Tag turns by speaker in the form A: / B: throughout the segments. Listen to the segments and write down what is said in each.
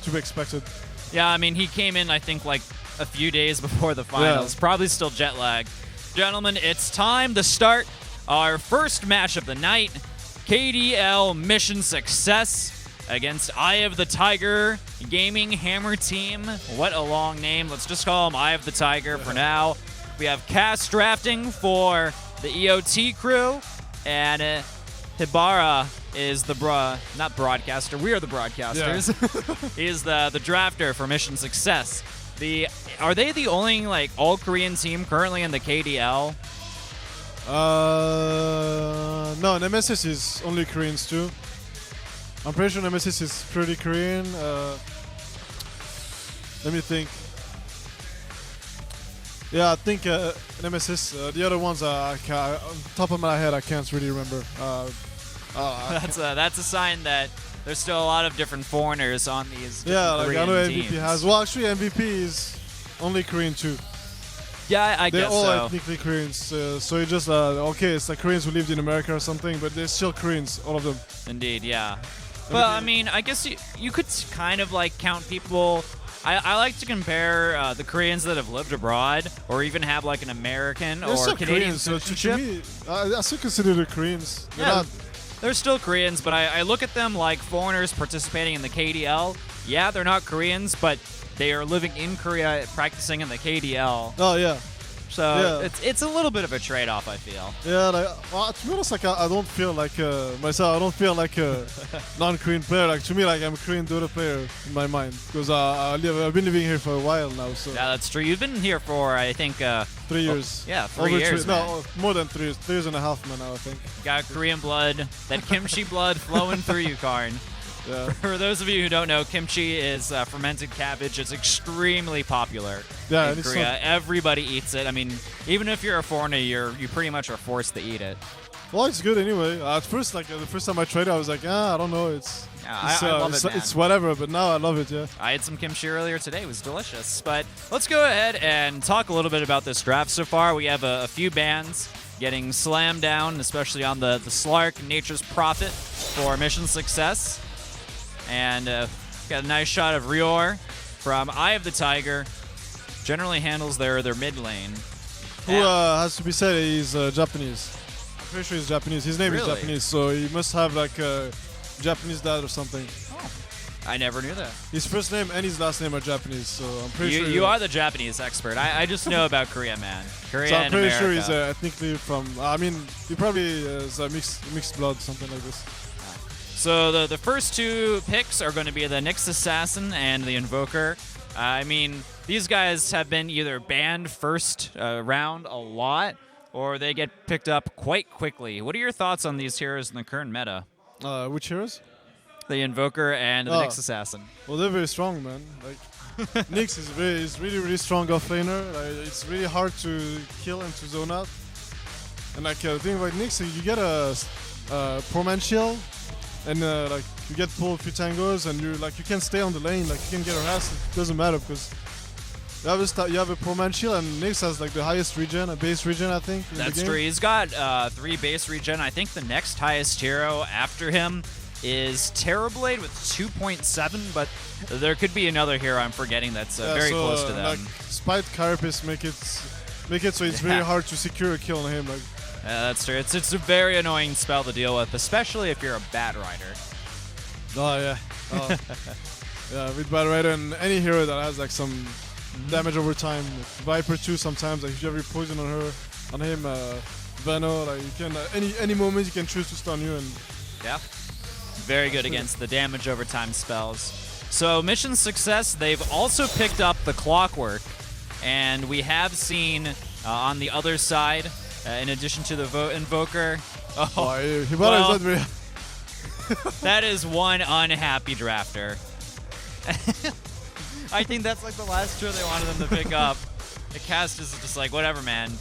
A: to be expected.
B: Yeah, I mean, he came in, I think, like a few days before the finals.
A: Yeah.
B: Probably still jet lagged. Gentlemen, it's time to start our first match of the night. KDL Mission Success against Eye of the Tiger Gaming Hammer Team. What a long name. Let's just call them Eye of the Tiger for now. We have cast drafting for the EoT crew, and Hibara is the not broadcaster. We are the broadcasters. Yeah. He is the drafter for Mission Success. Are they the only like all Korean team currently in the KDL?
A: No, Nemesis is only Koreans too. I'm pretty sure Nemesis is pretty Korean. Let me think. Yeah, I think Nemesis. The other ones, on top of my head, I can't really remember.
B: That's a sign that there's still a lot of different foreigners on these.
A: Yeah, like I know
B: teams.
A: MVP has. Well, actually, MVP is only Korean too.
B: Yeah, I
A: they're
B: guess
A: all
B: so.
A: ethnically Koreans. So it's just okay, it's like Koreans who lived in America or something, but they're still Koreans, all of them.
B: Indeed, yeah. But I mean, I guess you could kind of like count people. I like to compare the Koreans that have lived abroad, or even have like an American
A: They're
B: or
A: still
B: Canadian
A: Koreans, so
B: citizenship.
A: to me, I still consider the Koreans.
B: They're still Koreans, but I look at them like foreigners participating in the KDL. Yeah, they're not Koreans, but they are living in Korea, practicing in the KDL.
A: Oh yeah.
B: So it's a little bit of a trade-off, I feel.
A: Yeah, to be honest, like I don't feel like myself. I don't feel like a non-Korean player. Like to me, like I'm a Korean Dota player in my mind because I've been living here for a while now. So
B: yeah, that's true. You've been here for I think 3
A: years.
B: Yeah, 3 years.
A: No, more than 3 years. 3 years and a half now, I think.
B: You got Korean blood, that kimchi blood flowing through you, Karn.
A: Yeah.
B: For those of you who don't know, kimchi is fermented cabbage. It's extremely popular in Korea. Everybody eats it. I mean, even if you're a foreigner, you pretty much are forced to eat it.
A: Well, it's good anyway. At first, like the first time I tried it, I was like, I don't know,
B: I love it, man.
A: It's whatever. But now I love it. Yeah.
B: I had some kimchi earlier today. It was delicious. But let's go ahead and talk a little bit about this draft so far. We have a few bans getting slammed down, especially on the Slark, Nature's Prophet for Mission Success. And got a nice shot of Rior from Eye of the Tiger. Generally handles their mid lane.
A: Who has to be said he's Japanese. I'm pretty sure he's Japanese. His name is Japanese, so he must have like a Japanese dad or something.
B: Oh, I never knew that.
A: His first name and his last name are Japanese, so I'm pretty sure.
B: You are the Japanese expert. I just know about Korea, man. Korea
A: so I'm
B: and
A: pretty
B: America.
A: sure he's ethnically from. I mean, he probably is a mixed blood, something like this.
B: So the first two picks are going to be the Nyx Assassin and the Invoker. I mean, these guys have been either banned first round a lot, or they get picked up quite quickly. What are your thoughts on these heroes in the current meta?
A: Which heroes?
B: The Invoker and the Nyx Assassin.
A: Well, they're very strong, man. Like Nyx is really strong offlaner. It's really hard to kill and to zone out. And like the thing about Nyx, you get a Pro Man shield. And like you get pulled a few tangos, and you can stay on the lane, like you can get harassed. It doesn't matter because you have a Pro Man shield, and Nyx has like the highest regen, a base regen, I think.
B: That's true. He's got 3 base regen. I think the next highest hero after him is Terrorblade with 2.7, but there could be another hero I'm forgetting that's very close to them.
A: Like Spite Carapace make it so it's really hard to secure a kill on him. Like.
B: That's true. It's a very annoying spell to deal with, especially if you're a Bat Rider.
A: Oh, yeah. Yeah, with Bat Rider and any hero that has like some damage over time. Like Viper too sometimes, like if you have your poison on him, Veno, like you can, any moment you can choose to stun you. And
B: yeah, very good against the damage over time spells. So Mission Success, they've also picked up the Clockwork, and we have seen on the other side, in addition to the Invoker. That is one unhappy drafter. I think that's like the last hero they wanted them to pick up. The cast is just like, whatever, man.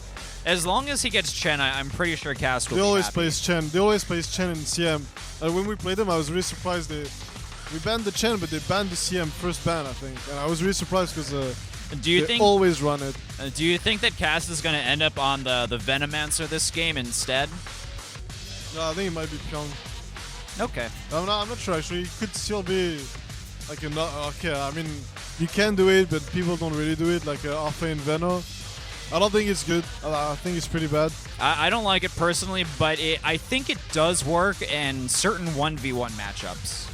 B: As long as he gets Chen, I'm pretty sure cast will be
A: always
B: happy.
A: plays Chen. They always plays Chen in CM. When we played them, I was really surprised. We banned the Chen, but they banned the CM first ban, I think. And I was really surprised because they always run it.
B: Do you think that Cast is going to end up on the Venomancer this game instead?
A: No, I think it might be Pyong.
B: Okay.
A: I'm not sure actually. It could still be Like okay, I mean, you can do it, but people don't really do it. Like offlane Veno, I don't think it's good. I think it's pretty bad.
B: I don't like it personally, but I think it does work in certain 1v1 matchups.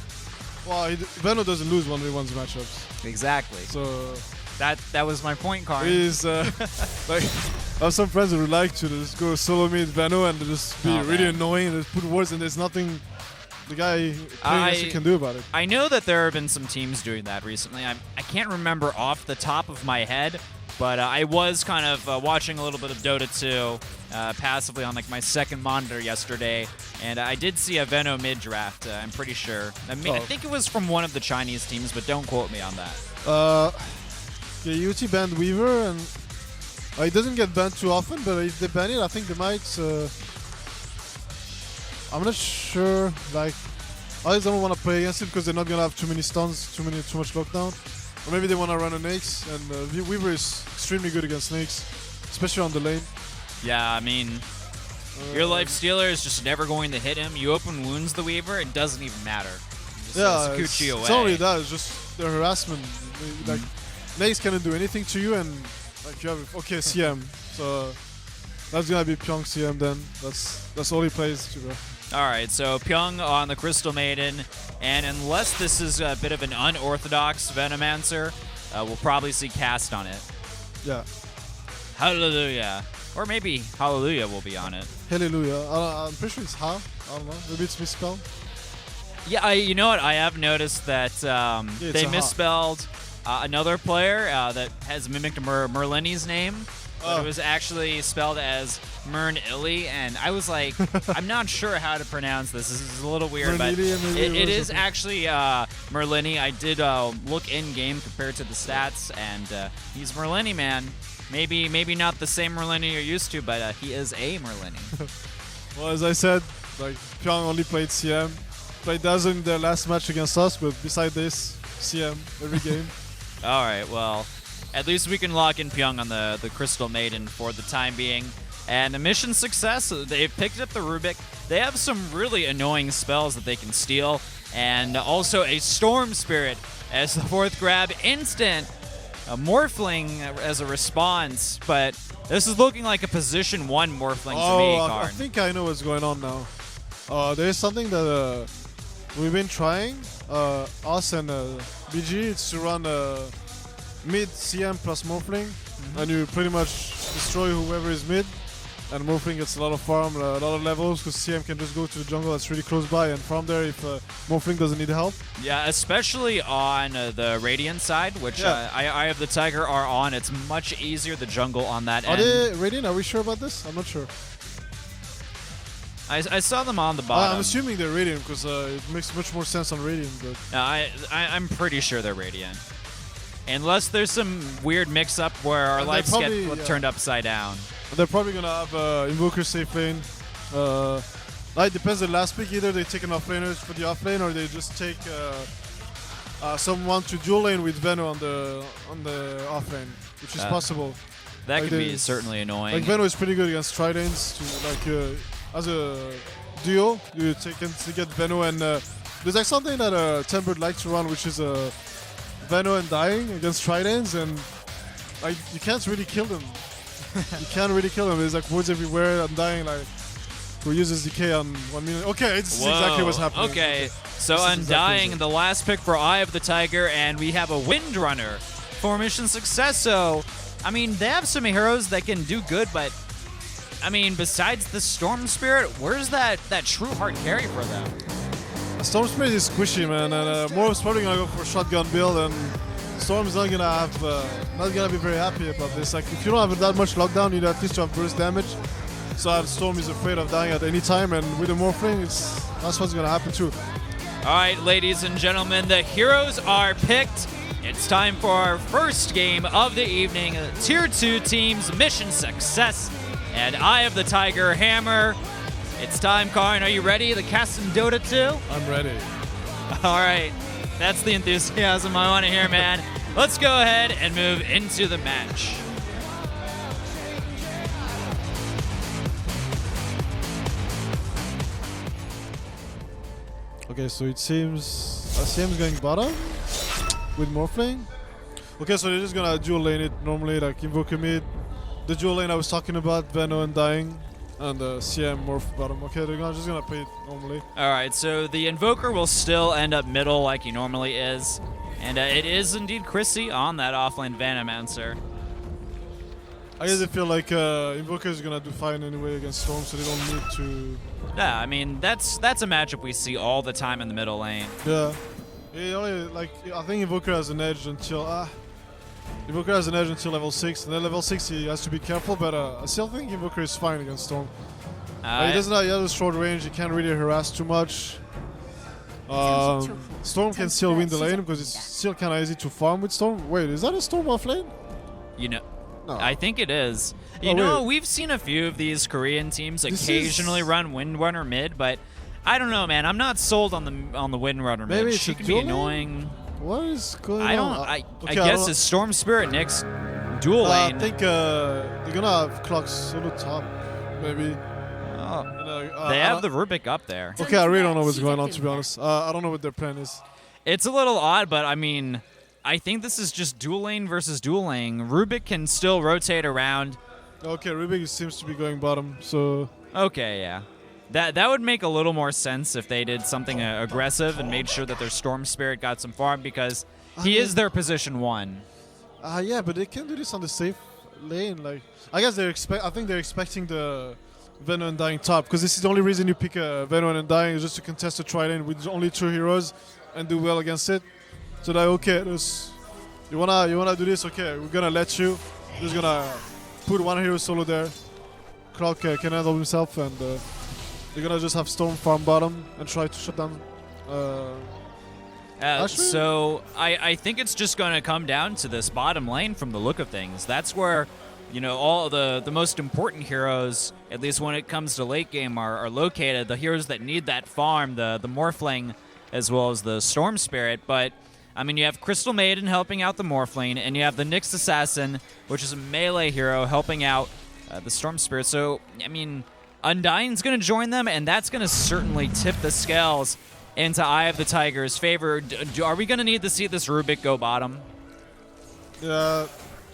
A: Well, Veno doesn't lose 1v1s matchups.
B: Exactly.
A: So
B: that was my point, Karin.
A: Is like I have some friends who would like to just go solo mid Veno and just be really annoying and just put words, and there's nothing the guy playing can do about it.
B: I know that there have been some teams doing that recently. I can't remember off the top of my head, but I was kind of watching a little bit of Dota2 passively on like my second monitor yesterday, and I did see a Veno mid draft. I'm pretty sure. I think it was from one of the Chinese teams, but don't quote me on that.
A: Yeah, EoT banned Weaver, and it doesn't get banned too often, but if they ban it, I think they might. I'm not sure. Like, I just don't want to play against it because they're not gonna have too many stuns, too much lockdown, or maybe they want to run an Nyx. And Weaver is extremely good against Nyx, especially on the lane.
B: Yeah, I mean, your life stealer is just never going to hit him. You open wounds the Weaver, it doesn't even matter.
A: Yeah, it's only that. It's just the harassment. Like, Nyx cannot do anything to you, and like you have CM. So that's gonna be Pyong CM then. That's all he plays to.
B: All right, so Pyong on the Crystal Maiden, and unless this is a bit of an unorthodox Venomancer, we'll probably see Cast on it.
A: Yeah.
B: Hallelujah. Or maybe Hallelujah will be on it.
A: Hallelujah. I'm pretty sure it's Ha. I don't know. Maybe it's misspelled.
B: Yeah, you know what? I have noticed that they misspelled another player that has mimicked Merlini's name. But it was actually spelled as Mern Illy, and I was like, I'm not sure how to pronounce this. This is a little weird, but it is actually Merlini. I did look in-game compared to the stats, and he's Merlini, man. Maybe not the same Merlini you're used to, but he is a Merlini.
A: Well, as I said, like Pyong only played CM. Played Dazzle in their last match against us, but beside this, CM every game.
B: All right, well, at least we can lock in Pyong on the Crystal Maiden for the time being. And a mission success, they've picked up the Rubik. They have some really annoying spells that they can steal. And also a Storm Spirit as the fourth grab instant. A Morphling as a response, but this is looking like a position 1 Morphling to me, Karn.
A: I think I know what's going on now. There's something that we've been trying, us and BG, it's to run mid CM plus Morphling, and you pretty much destroy whoever is mid, and Morphling gets a lot of farm, a lot of levels, because CM can just go to the jungle that's really close by, and from there, if Morphling doesn't need help.
B: Yeah, especially on the Radiant side, which Eye of the Tiger are on, it's much easier, the jungle on that end.
A: Are they Radiant? Are we sure about this? I'm not sure.
B: I saw them on the bottom.
A: I'm assuming they're Radiant, because it makes much more sense on Radiant. But
B: no, I'm pretty sure they're Radiant. Unless there's some weird mix-up where our lives get turned upside down.
A: They're probably going to have Invoker safe lane. It depends on the last pick. Either they take an offlaner for the offlane, or they just take someone to dual lane with Veno on the offlane, which is possible.
B: That could be certainly annoying.
A: Like Veno is pretty good against Tridents. As a duo, you can get Veno, and there's like something that Tempered likes to run, which is Veno and dying against Tridents, and like you can't really kill them. You can't really kill them. There's like woods everywhere. I'm dying. Like, who uses decay on 1 minute? Okay, it's exactly what's happening.
B: Okay, so Undying, the last pick for Eye of the Tiger, and we have a Windrunner for mission success. So, I mean, they have some heroes that can do good, but I mean, besides the Storm Spirit, where's that true hard carry for them?
A: Storm Spirit is squishy, man, and Morph's probably gonna go for a shotgun build, and Storm's not gonna be very happy about this. Like, if you don't have that much lockdown, you need at least to have burst damage. So Storm is afraid of dying at any time, and with the Morphling, that's what's gonna happen too.
B: All right, ladies and gentlemen, the heroes are picked. It's time for our first game of the evening. Tier 2 teams, mission success, and Eye of the Tiger Hammer. It's time, Karn. Are you ready? The cast in Dota 2?
A: I'm ready.
B: All right. That's the enthusiasm I want to hear, man. Let's go ahead and move into the match.
A: Okay, so it seems CM's going bottom. with Morphling. Okay, so they're just gonna dual lane it normally, like Invoker mid. The dual lane I was talking about, Veno and Dying, and CM Morph bottom. Okay, they're just gonna play it normally.
B: All right, so the Invoker will still end up middle like he normally is. And it is indeed Chrissy on that offlane Venomancer.
A: I guess I feel like Invoker is gonna do fine anyway against Storm, so they don't need to.
B: Yeah, I mean that's a matchup we see all the time in the middle lane.
A: Yeah, like I think Invoker has an edge until Invoker has an edge until level 6, and then level 6 he has to be careful. But I still think Invoker is fine against Storm. He doesn't have, he has a short range. He can't really harass too much. Storm can still win the lane because it's still kind of easy to farm with Storm. Wait, is that a Storm off lane?
B: You know.
A: No.
B: I think it is. You know, we've seen a few of these Korean teams occasionally run Windrunner mid, but I don't know, man. I'm not sold on the Windrunner mid.
A: Maybe
B: she can be annoying.
A: What is going
B: on? I guess it's Storm Spirit next dual lane.
A: I think they're gonna have Clock solo top, maybe.
B: Oh. They have the Rubik up there.
A: Okay, I really don't know what's going on, to be honest. I don't know what their plan is.
B: It's a little odd, but I mean, I think this is just dual lane versus dual lane. Rubik can still rotate around.
A: Okay, Rubik seems to be going bottom, so...
B: Okay, yeah. That would make a little more sense if they did something aggressive and made sure that their Storm Spirit got some farm, because he is their position 1.
A: Yeah, but they can do this on the safe lane. Like, I guess I think they're expecting the Veno and Dying top, because this is the only reason you pick Veno and Dying, is just to contest the tri-lane with only 2 heroes and do well against it. So they're okay, you wanna do this? Okay, we're gonna let you. We're just gonna put 1 hero solo there. Clock can handle himself, and they're gonna just have Storm farm bottom and try to shut down.
B: So I think it's just gonna come down to this bottom lane from the look of things. That's where, you know, all the most important heroes, at least when it comes to late game, are located. The heroes that need that farm, the Morphling, as well as the Storm Spirit. But I mean, you have Crystal Maiden helping out the Morphling, and you have the Nyx Assassin, which is a melee hero, helping out the Storm Spirit. So, I mean, Undying's going to join them, and that's going to certainly tip the scales into Eye of the Tiger's favor. Are we going to need to see this Rubik go bottom?
A: Yeah,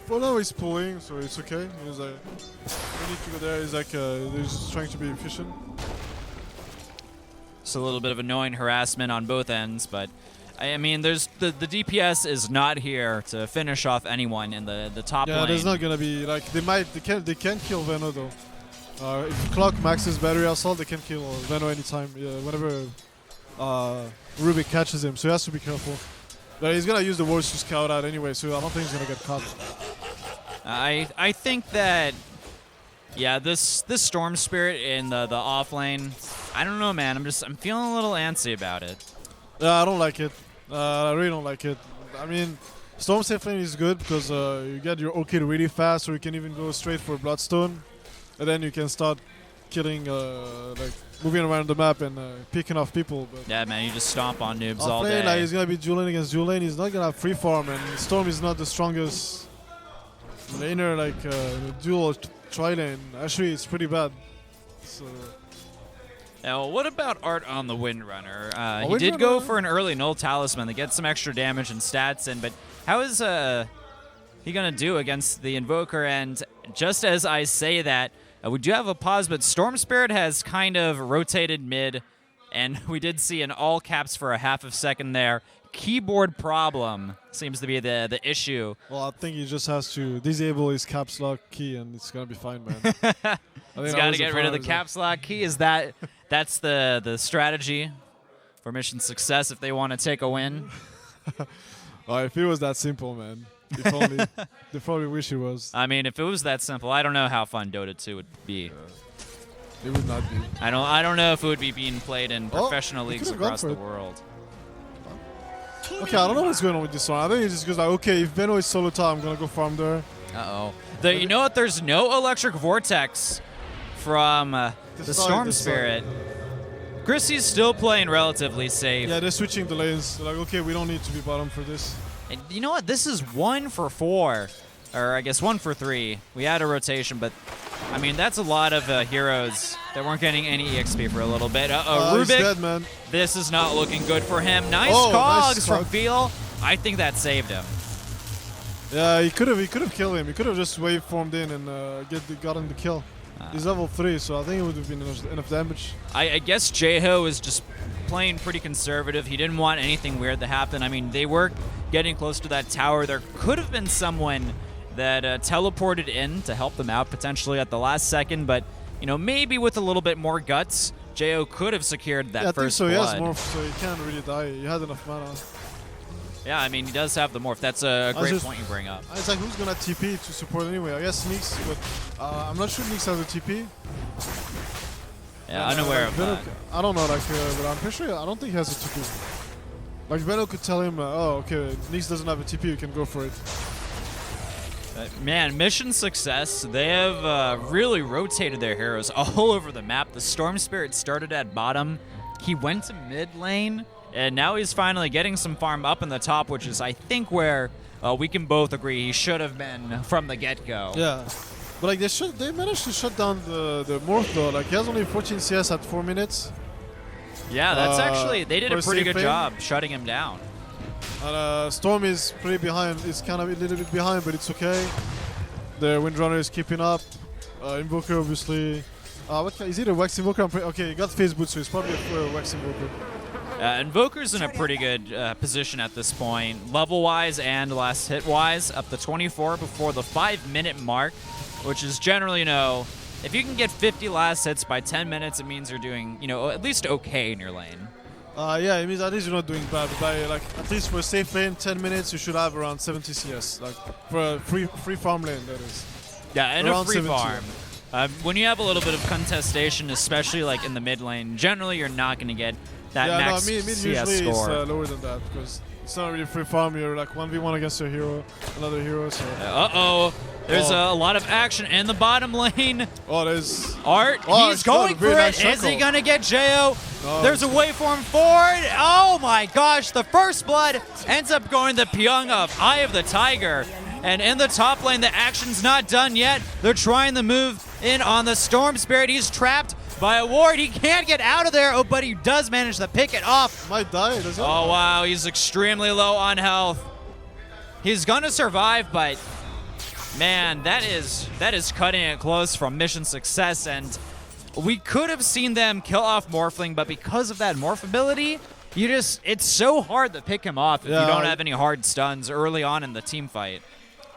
A: for now he's pulling, so it's okay. He's like, we need to go there. He's like, he's just trying to be efficient.
B: It's a little bit of annoying harassment on both ends, but I mean, there's the DPS is not here to finish off anyone in the top lane.
A: Yeah, there's not gonna be like they can kill Veno though. If Clock maxes battery assault, they can kill Veno anytime. Yeah, whenever Rubik catches him, so he has to be careful. But he's gonna use the wards to scout out anyway, so I don't think he's gonna get caught.
B: I think that, yeah, this Storm Spirit in the off lane, I don't know, man. I'm feeling a little antsy about it.
A: Yeah, I don't like it. I really don't like it. I mean, Storm safe lane is good because you get your OK really fast, or you can even go straight for Bloodstone, and then you can start killing, like moving around the map and picking off people. But
B: yeah, man, you just stomp on noobs
A: all
B: day.
A: Like, he's gonna be dual lane against dual lane. He's not gonna have free farm, and Storm is not the strongest laner. Like dual tri-lane. Actually, it's pretty bad. So.
B: Now, what about Art on the Windrunner? He did go for an early Null Talisman to get some extra damage and stats in, but how is he going to do against the Invoker? And just as I say that, we do have a pause, but Storm Spirit has kind of rotated mid, and we did see an all caps for a half of second there. Keyboard problem seems to be the issue.
A: Well, I think he just has to disable his caps lock key, and it's going to be fine, man.
B: He's got to get rid of the caps lock key. Is that's the strategy for mission success if they want to take a win?
A: If it was that simple, man. If only. They probably wish it was.
B: I mean, if it was that simple, I don't know how fun Dota 2 would be.
A: It would not be.
B: I don't know if it would be being played in professional leagues across the world.
A: Okay, I don't know what's going on with this one. I think it just goes like, okay, if Veno is solo top, I'm going to go farm there.
B: Uh-oh. You know what? There's no Electric Vortex from the Storm Spirit. Chrissy's still playing relatively safe.
A: Yeah, they're switching the lanes. They're like, okay, we don't need to be bottom for this.
B: And you know what? This is 1 for 4. Or I guess 1 for 3. We had a rotation, but I mean, that's a lot of heroes that weren't getting any EXP for a little bit.
A: Rubik,
B: he's
A: dead, man.
B: This is not looking good for him. Nice cogs from Feel. I think that saved him.
A: Yeah, he could have killed him. He could have just waveformed in and gotten the kill. He's level 3, so I think it would have been enough damage.
B: I guess Jeho is just playing pretty conservative. He didn't want anything weird to happen. I mean, they were getting close to that tower. There could have been someone that teleported in to help them out potentially at the last second, but you know, maybe with a little bit more guts, Jeho could have secured that first blood.
A: I think so. He has morph, so he can't really die. He had enough mana.
B: Yeah, I mean, he does have the morph. That's a great point you bring up.
A: It's like, who's gonna TP to support anyway? I guess Nyx, but I'm not sure Nyx has a TP.
B: Yeah, unaware of that.
A: I don't know, but I'm pretty sure I don't think he has a TP. Like, Venom could tell him, oh, okay, Nyx doesn't have a TP, you can go for it.
B: Man, mission success. They have really rotated their heroes all over the map. The Storm Spirit started at bottom. He went to mid lane, and now he's finally getting some farm up in the top, which is, I think, where we can both agree he should have been from the get-go.
A: Yeah. But like they managed to shut down the morph though. Like, he has only 14 CS at 4 minutes.
B: Yeah, that's actually, they did a pretty good job shutting him down.
A: And Storm is pretty behind. It's kind of a little bit behind, but it's okay. The Windrunner is keeping up. Invoker, obviously. Is it a Wax Invoker? Okay, he got Phase Boot, so he's probably a Wax Invoker.
B: Invoker's in a pretty good position at this point, level-wise and last hit-wise, up to 24 before the 5-minute mark, which is generally, you know, if you can get 50 last hits by 10 minutes, it means you're doing, you know, at least okay in your lane.
A: Yeah, it means at least you're not doing bad. But by, like, at least for a safe lane, 10 minutes, you should have around 70 CS. Like, for a free farm lane, that is.
B: Yeah, and
A: around
B: a free
A: 70.
B: farm. When you have a little bit of contestation, especially like in the mid lane, generally you're not going to get that max
A: mid
B: CS
A: usually
B: score.
A: Is lower than that because it's not really free farm. You're like 1v1 against a hero, another hero. So.
B: There's a lot of action in the bottom lane.
A: There's
B: Art. He's going for it. Nice is he going to get Jeho? No. There's a waveform forward. Oh my gosh. The first blood ends up going to Pyong of Eye of the Tiger. And in the top lane, the action's not done yet. They're trying to move in on the Storm Spirit. He's trapped by a ward. He can't get out of there. Oh, but he does manage to pick it off.
A: Might die, doesn't he?
B: Oh, wow. He's extremely low on health. He's going to survive, but man, that is cutting it close from mission success. And we could have seen them kill off Morphling, but because of that morph ability, it's so hard to pick him off if you don't have any hard stuns early on in the team fight.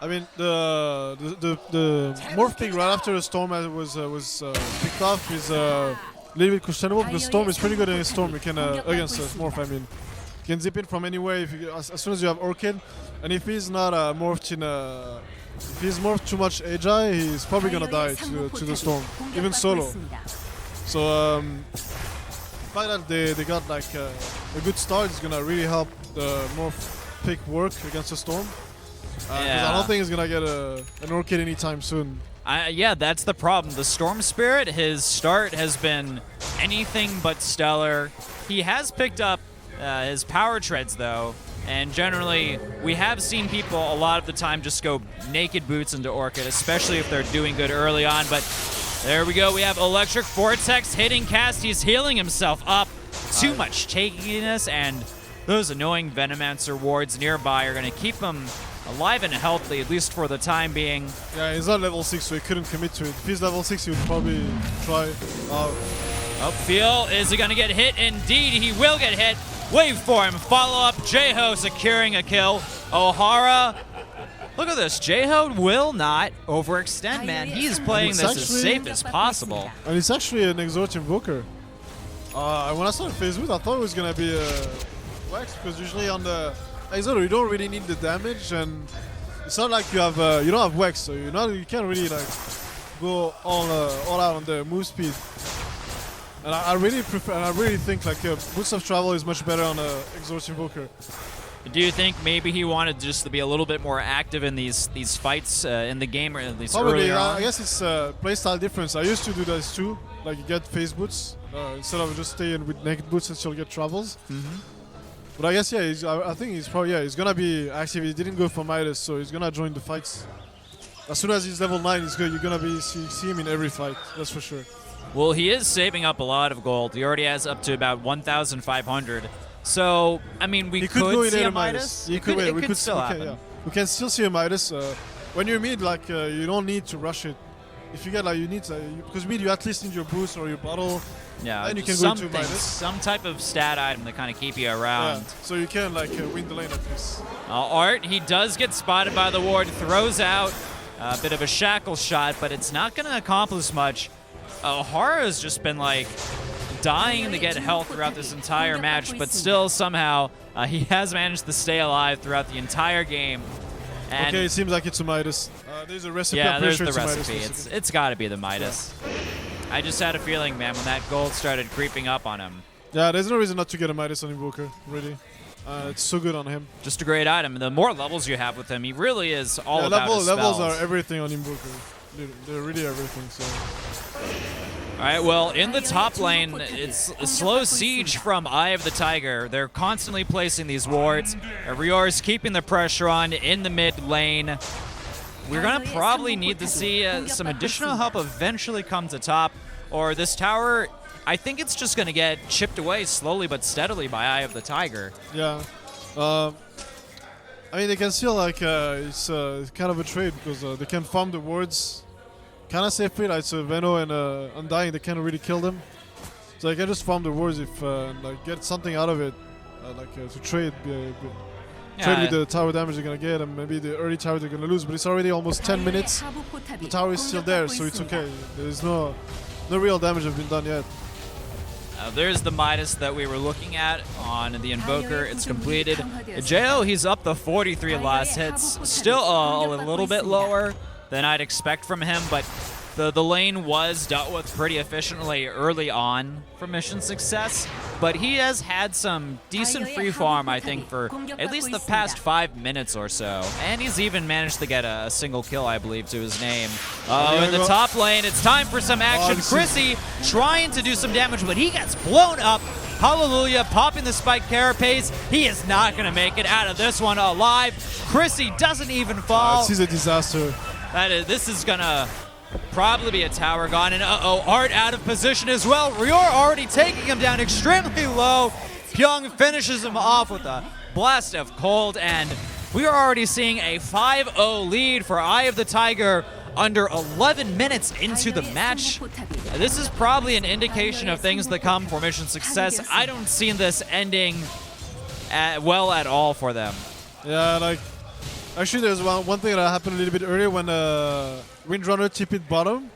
A: I mean, the morph pick right after the Storm was picked off is a little bit questionable because Storm is pretty good against Storm. You can against morph. I mean, you can zip in from anywhere as soon as you have Orchid, and if he's not morphed in if he's morphed too much Agi, he's probably gonna die to the Storm, even solo. So the fact that they got like a good start is gonna really help the morph pick work against the Storm. I don't think he's going to get an Orchid anytime soon.
B: Yeah, that's the problem. The Storm Spirit, his start has been anything but stellar. He has picked up his power treads, though, and generally we have seen people a lot of the time just go naked boots into Orchid, especially if they're doing good early on. But there we go. We have Electric Vortex hitting cast. He's healing himself up. Too much tankiness, and those annoying Venomancer wards nearby are going to keep him alive and healthy, at least for the time being.
A: Yeah, he's not level 6, so he couldn't commit to it. If he's level 6, he would probably try.
B: Upfield, is he going to get hit? Indeed, he will get hit. Waveform, follow-up, Jeho securing a kill. O'Hara, look at this. Jeho will not overextend, man. He's playing this as safe as possible.
A: And it's actually an Exort Invoker. When I saw Facebook, I thought it was going to be a Wax, because usually on the Exodo, you don't really need the damage, and it's not like you have you don't have Wex, so you can't really like go all out on the move speed. And I really prefer, and I really think like Boots of Travel is much better on a Exort Invoker.
B: Do you think maybe he wanted just to be a little bit more active in these fights in the game, or at least earlier on?
A: I guess it's playstyle difference. I used to do this too, like you get Phase Boots instead of just staying with naked boots until you get travels. But I guess, yeah, I think he's probably, he's going to be active. He didn't go for Midas, so he's going to join the fights. As soon as he's level 9, you're going to see him in every fight, that's for sure.
B: Well, he is saving up a lot of gold. He already has up to about 1,500. So, I mean, we
A: could go
B: could
A: in
B: see a
A: a
B: Midas.
A: You could,
B: It
A: we
B: could
A: could
B: still happen.
A: yeah. We can still see a Midas. When you're mid, like you don't need to rush it. If you get like you need to, because mid you at least need your boost or your bottle.
B: Yeah,
A: and you can go
B: something,
A: into Midas.
B: some type of stat item to kind of keep you around.
A: Yeah, so you can like win the lane at least.
B: Art, he does get spotted by the ward, throws out a bit of a shackle shot, but it's not going to accomplish much. Hara has just been like dying to get health throughout this entire match, but still somehow he has managed to stay alive throughout the entire game. And
A: okay, it seems like it's a Midas. There's a recipe.
B: yeah, there's
A: sure
B: the
A: it's
B: recipe. It's got to be the Midas. I just had a feeling, man, when that gold started creeping up on him.
A: Yeah, there's no reason not to get a Midas on Invoker, really. It's so good on him.
B: Just a great item. The more levels you have with him, he really is all about his
A: levels
B: spells.
A: are everything on Invoker. They're really everything, so...
B: All right, well, in the top lane, it's a slow siege from Eye of the Tiger. They're constantly placing these wards. Rior's keeping the pressure on in the mid lane. We're going to probably need to see some additional help eventually come to top, or this tower, I think it's just going to get chipped away slowly but steadily by Eye of the Tiger.
A: Yeah. I mean, they can still, like, it's kind of a trade because they can farm the wards kind of safely. Like, so Veno and Undying, they can't really kill them. So they can just farm the wards if, like, get something out of it, to trade. Trade with the tower damage they're going to get, and maybe the early tower they're going to lose. But it's already almost 10 minutes. The tower is still there, so it's okay. There's no real damage has been done yet.
B: There's the Midas that we were looking at on the Invoker. It's completed. Jo, he's up the 43 last hits. Still a little bit lower than I'd expect from him, but the lane was dealt with pretty efficiently early on for mission success. But he has had some decent free farm, I think, for at least the past 5 minutes or so. And he's even managed to get a single kill, I believe, to his name. In the top lane, it's time for some action. Chrissy trying to do some damage, but he gets blown up. Hallelujah, popping the spike carapace. He is not going to make it out of this one alive. Chrissy doesn't even fall.
A: This is a disaster.
B: This is going to probably be a tower gone, and Art out of position as well. Rior already taking him down extremely low. Pyong finishes him off with a blast of cold, and we are already seeing a 5-0 lead for Eye of the Tiger under 11 minutes into the match. This is probably an indication of things that come for mission success. I don't see this ending well at all for them.
A: Yeah, like, actually there's one thing that happened a little bit earlier when Windrunner TP'd bottom.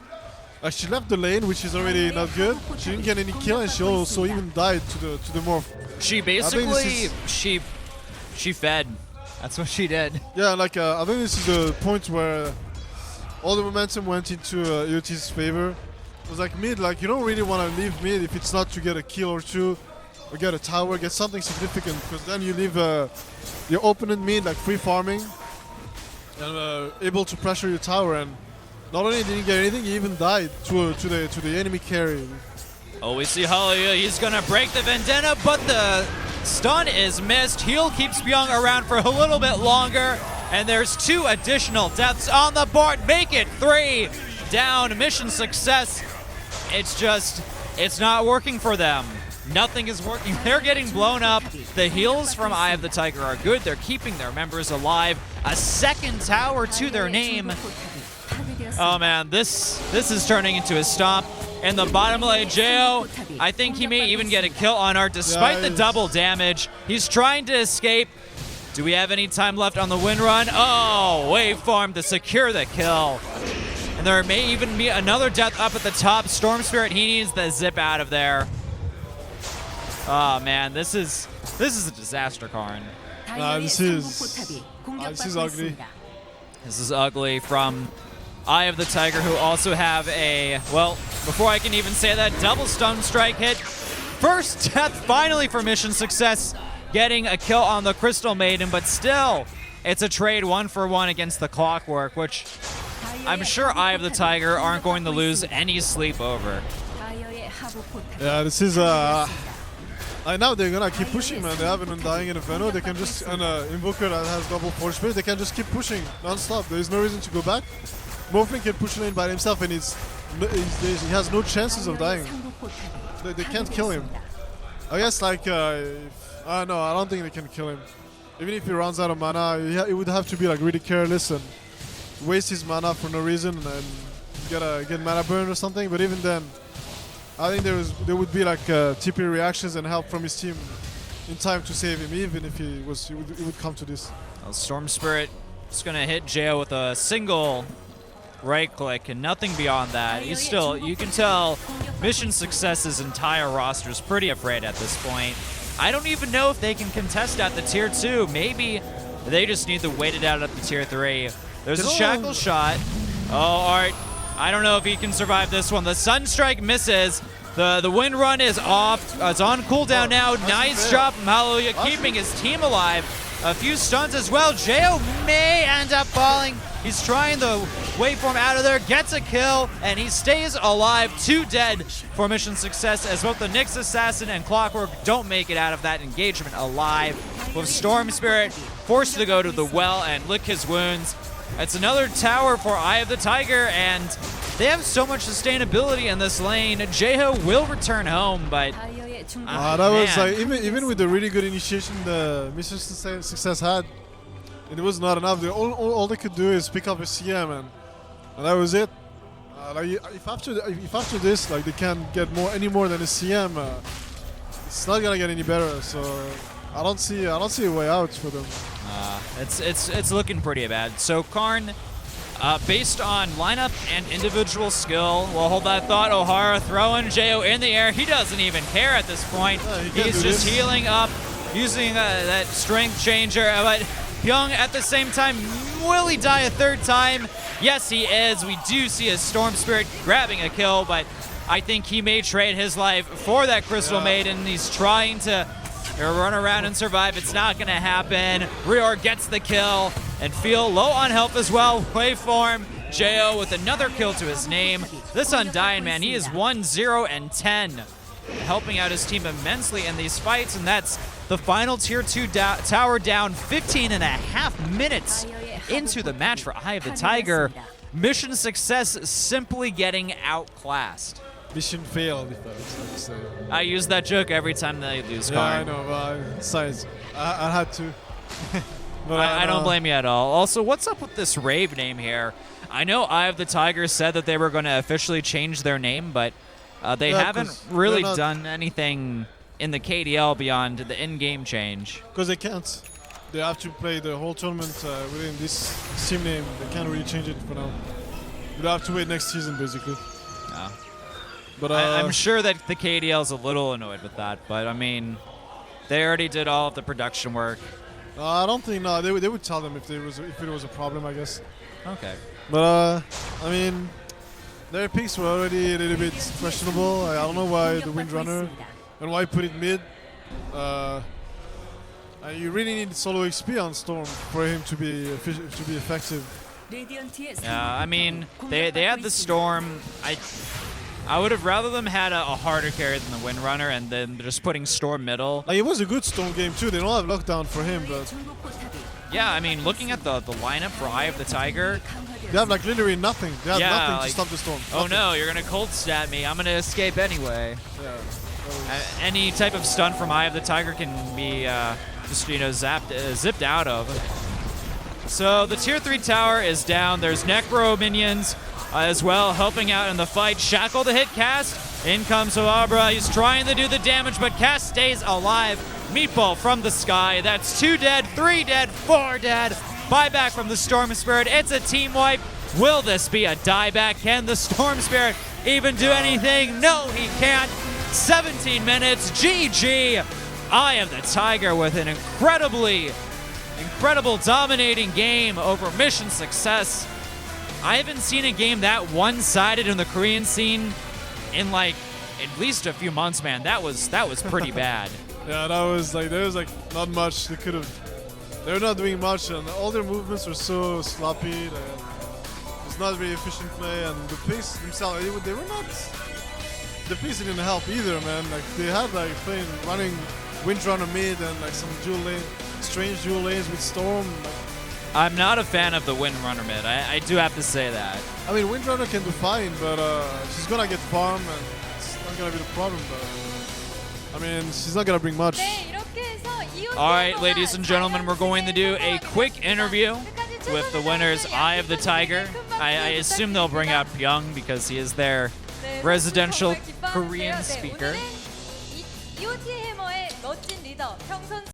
A: She left the lane, which is already not good. She didn't get any kill, and she also even died to the morph.
B: She basically she fed. That's what she did.
A: Yeah, like I think this is the point where all the momentum went into EoT's favor. It was like mid, like you don't really want to leave mid if it's not to get a kill or two, or get a tower, get something significant, because then you leave your opponent mid like free farming and able to pressure your tower. And not only did he get anything, he even died to the enemy carry.
B: Oh, we see Hallelujah. He's going to break the Vendetta, but the stun is missed. Heal keeps Byung around for a little bit longer, and there's 2 additional deaths on the board. Make it 3 down. Mission success. It's not working for them. Nothing is working. They're getting blown up. The heals from Eye of the Tiger are good. They're keeping their members alive. A second tower to their name. Oh man, this is turning into a stomp. In the bottom lane, Jo, I think he may even get a kill on Art despite the double damage. He's trying to escape. Do we have any time left on the win run? Oh, Waveform to secure the kill. And there may even be another death up at the top. Storm Spirit, he needs the zip out of there. Oh man, this is a disaster, Karn.
A: This is ugly.
B: This is ugly from Eye of the Tiger, who also have a, well, before I can even say that, double stun strike hit. First death finally for mission success, getting a kill on the Crystal Maiden, but still, it's a trade 1-for-1 against the Clockwork, which I'm sure Eye of the Tiger aren't going to lose any sleep over.
A: Yeah, this is now they're gonna keep pushing, man. They have an Undying and a Veno. They can just, and Invoker that has double Force Spirit, they can just keep pushing non-stop. There is no reason to go back. Morphling can push lane by himself, and he has no chances of dying. They can't kill him. I guess like No, I don't think they can kill him. Even if he runs out of mana, he would have to be like really careless and waste his mana for no reason and then get mana burn or something. But even then, I think there would be like TP reactions and help from his team in time to save him, even if he would come to this.
B: Well, Storm Spirit is going to hit Jo with a single right click and nothing beyond that. He's still, you can tell Mission Success's entire roster is pretty afraid at this point. I don't even know if they can contest at the tier 2. Maybe they just need to wait it out at the tier 3. There's a shackle shot. Oh, Art. I don't know if he can survive this one. The Sunstrike misses. The wind run is off. It's on cooldown now. Nice job from Hallelujah, keeping his team alive. A few stuns as well. Jo may end up falling. He's trying the waveform out of there, gets a kill, and he stays alive. 2 dead for Mission Success as both the Nyx Assassin and Clockwork don't make it out of that engagement alive. With Storm Spirit forced to go to the well and lick his wounds. It's another tower for Eye of the Tiger, and they have so much sustainability in this lane. Jeho will return home, but
A: that was like even with the really good initiation the Mission Success had, it was not enough. All they could do is pick up a CM, and that was it. Like if after this, like they can't get any more than a CM, it's not gonna get any better. So I don't see a way out for them.
B: It's looking pretty bad. So Karn, based on lineup and individual skill, we'll hold that thought. O'Hara throwing Jo in the air. He doesn't even care at this point. He's just healing up, using that strength changer. But Young at the same time, will he die a 3rd time? Yes, he is. We do see a Storm Spirit grabbing a kill, but I think he may trade his life for that Crystal Maiden. He's trying to run around and survive. It's not going to happen. Rior gets the kill and feel low on health as well. Waveform, Jo with another kill to his name. This Undying, man, he is 1-0-10, helping out his team immensely in these fights, and that's the final tier 2 tower down 15.5 minutes into the match for Eye of the Tiger. Mission Success simply getting outclassed.
A: Mission failed, if I would say.
B: I use that joke every time they lose.
A: Yeah, I know, but besides, I had to. But
B: I don't blame you at all. Also, what's up with this rave name here? I know Eye of the Tiger said that they were going to officially change their name, but they haven't really done anything in the KDL beyond the in-game change.
A: Because they can't. They have to play the whole tournament within this team name. They can't really change it for now. We'll have to wait next season, basically. But
B: I'm sure that the KDL is a little annoyed with that, but I mean, they already did all of the production work.
A: I don't think, no, they would tell them if it was a problem, I guess.
B: Okay.
A: But I mean, their picks were already a little bit questionable. I don't know why the Windrunner and why put it mid. You really need solo XP on Storm for him to be effective.
B: Yeah, I mean, they had the Storm. I would have rather them had a harder carry than the Windrunner, and then just putting Storm middle.
A: Like, it was a good Storm game too. They don't have lockdown for him, but
B: yeah, I mean, looking at the lineup for Eye of the Tiger,
A: they have like literally nothing. They have nothing to stop the Storm.
B: Oh no, you're gonna cold stat me. I'm gonna escape anyway.
A: Yeah.
B: Any type of stun from Eye of the Tiger can be just zipped out of. So the tier 3 tower is down. There's Necro minions as well helping out in the fight. Shackle to hit Cast. In comes Abra. He's trying to do the damage, but Cast stays alive. Meatball from the sky. That's 2 dead, 3 dead, 4 dead. Buyback from the Storm Spirit. It's a team wipe. Will this be a dieback? Can the Storm Spirit even do anything? No, he can't. 17 minutes. GG. Eye of the Tiger with an incredible dominating game over Mission Success. I haven't seen a game that one-sided in the Korean scene in like at least a few months, man. That was pretty bad.
A: Yeah, there was not much they could have. They're not doing much, and all their movements are so sloppy. It's not very efficient play, and the picks themselves, they were not. The picks didn't help either, man. Like they had like running Windrunner mid and like some strange dual lanes with Storm.
B: I'm not a fan of the Windrunner mid. I do have to say that.
A: I mean, Windrunner can do fine, but she's gonna get farm, and it's not gonna be the problem. But I mean, she's not gonna bring much.
B: All right, ladies and gentlemen, we're going to do a quick interview with the winners, Eye of the Tiger. I assume they'll bring out Byung because he is their residential Korean speaker.
C: EOT 해머의 멋진 리더 평선